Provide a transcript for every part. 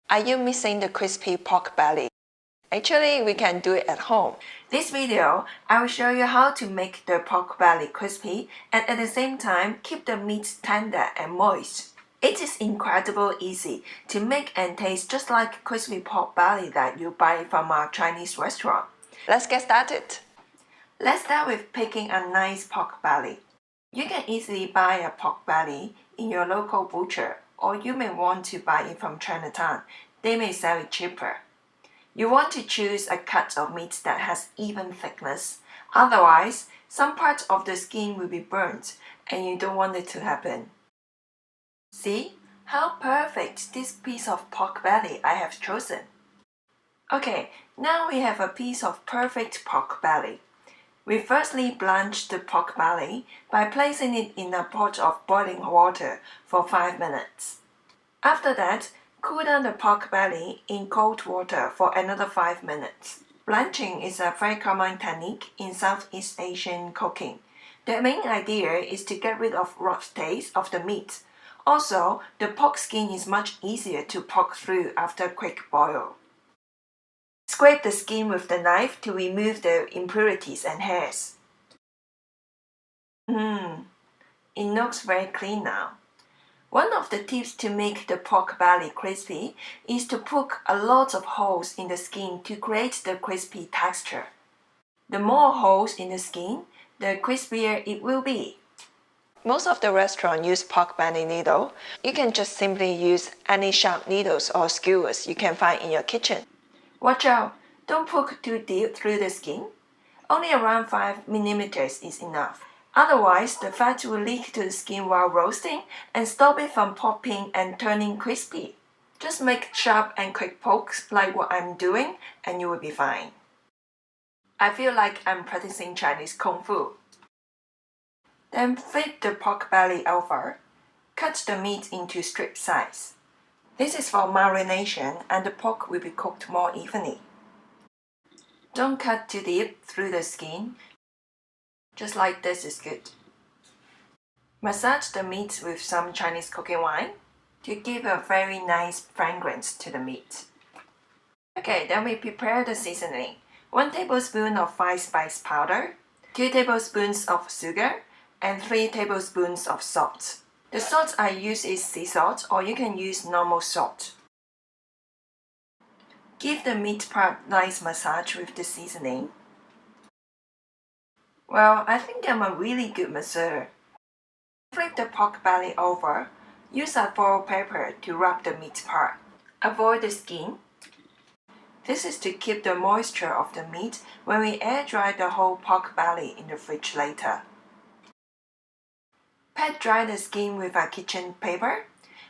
Are you missing the crispy pork belly? Actually, we can do it at home. This video, I will show you how to make the pork belly crispy and at the same time keep the meat tender and moist. It is incredibly easy to make and taste just like crispy pork belly that you buy from a Chinese restaurant. Let's get started. Let's start with picking a nice pork belly. You can easily buy a pork belly in your local butcher, or you may want to buy it from Chinatown. They may sell it cheaper. You want to choose a cut of meat that has even thickness. Otherwise, some parts of the skin will be burnt and you don't want it to happen. See how perfect this piece of pork belly I have chosen. Okay, now we have a piece of perfect pork belly. We firstly blanch the pork belly by placing it in a pot of boiling water for 5 minutes. After that, cool down the pork belly in cold water for another 5 minutes. Blanching is a very common technique in Southeast Asian cooking. The main idea is to get rid of raw taste of the meat. Also, the pork skin is much easier to poke through after a quick boil. Scrape the skin with the knife to remove the impurities and hairs. It looks very clean now. One of the tips to make the pork belly crispy is to poke a lot of holes in the skin to create the crispy texture. The more holes in the skin, the crispier it will be. Most of the restaurants use pork belly needle. You can just simply use any sharp needles or skewers you can find in your kitchen. Watch out! Don't poke too deep through the skin. Only around 5 mm is enough. Otherwise, the fat will leak to the skin while roasting and stop it from popping and turning crispy. Just make sharp and quick pokes like what I'm doing and you will be fine. I feel like I'm practicing Chinese Kung Fu. Then flip the pork belly over. Cut the meat into strip size. This is for marination and the pork will be cooked more evenly. Don't cut too deep through the skin. Just like this is good. Massage the meat with some Chinese cooking wine to give a very nice fragrance to the meat. Okay, then we prepare the seasoning. 1 tablespoon of fine spice powder, 2 tablespoons of sugar, and 3 tablespoons of salt. The salt I use is sea salt, or you can use normal salt. Give the meat part nice massage with the seasoning. Well, I think I'm a really good masseuse. Flip the pork belly over. Use a foil paper to rub the meat part. Avoid the skin. This is to keep the moisture of the meat when we air dry the whole pork belly in the fridge later. Pat dry the skin with a kitchen paper.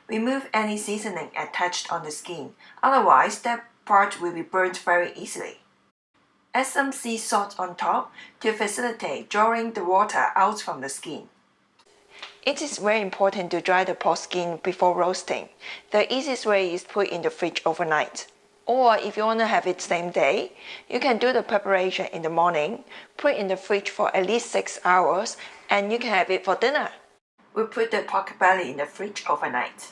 Remove any seasoning attached on the skin, otherwise that part will be burnt very easily. Add some sea salt on top to facilitate drawing the water out from the skin. It is very important to dry the pork skin before roasting. The easiest way is put in the fridge overnight. Or if you want to have it same day, you can do the preparation in the morning, put it in the fridge for at least 6 hours, and you can have it for dinner. We put the pork belly in the fridge overnight.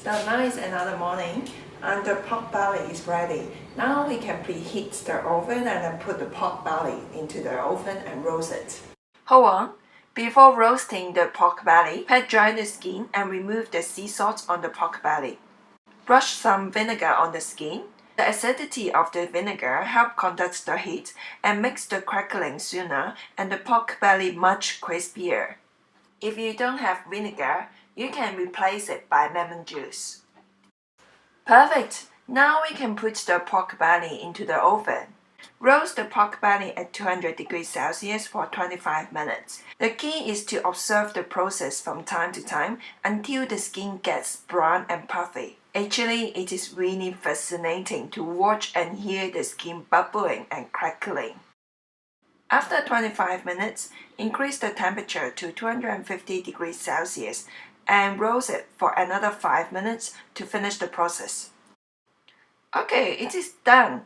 So now is another morning and the pork belly is ready. Now we can preheat the oven and then put the pork belly into the oven and roast it. Hold on. Before roasting the pork belly, pat dry the skin and remove the sea salt on the pork belly. Brush some vinegar on the skin. The acidity of the vinegar helps conduct the heat and makes the crackling sooner and the pork belly much crispier. If you don't have vinegar, you can replace it by lemon juice. Perfect! Now we can put the pork belly into the oven. Roast the pork belly at 200 degrees Celsius for 25 minutes. The key is to observe the process from time to time until the skin gets brown and puffy. Actually, it is really fascinating to watch and hear the skin bubbling and crackling. After 25 minutes, increase the temperature to 250 degrees Celsius and roast it for another 5 minutes to finish the process. Okay, it is done.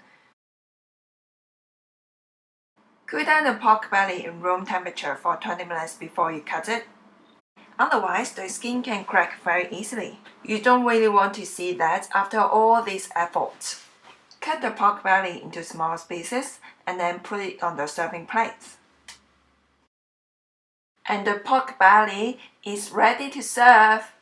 Cool down the pork belly in room temperature for 20 minutes before you cut it. Otherwise, the skin can crack very easily. You don't really want to see that after all this effort. Cut the pork belly into small pieces and then put it on the serving plate. And the pork belly is ready to serve.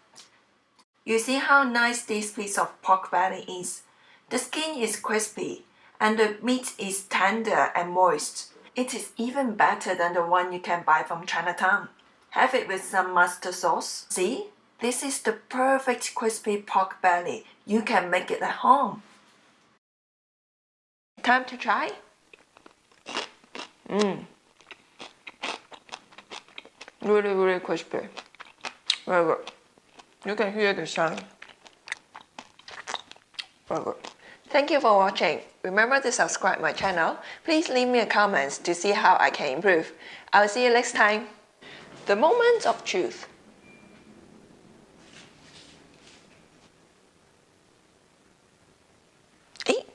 You see how nice this piece of pork belly is. The skin is crispy and the meat is tender and moist. It is even better than the one you can buy from Chinatown. Have it with some mustard sauce. See? This is the perfect crispy pork belly. You can make it at home. Time to try? Really crispy. Very good. You can hear the sound. Very good. Thank you for watching. Remember to subscribe my channel. Please leave me a comment to see how I can improve. I'll see you next time. The moment of truth. Eat.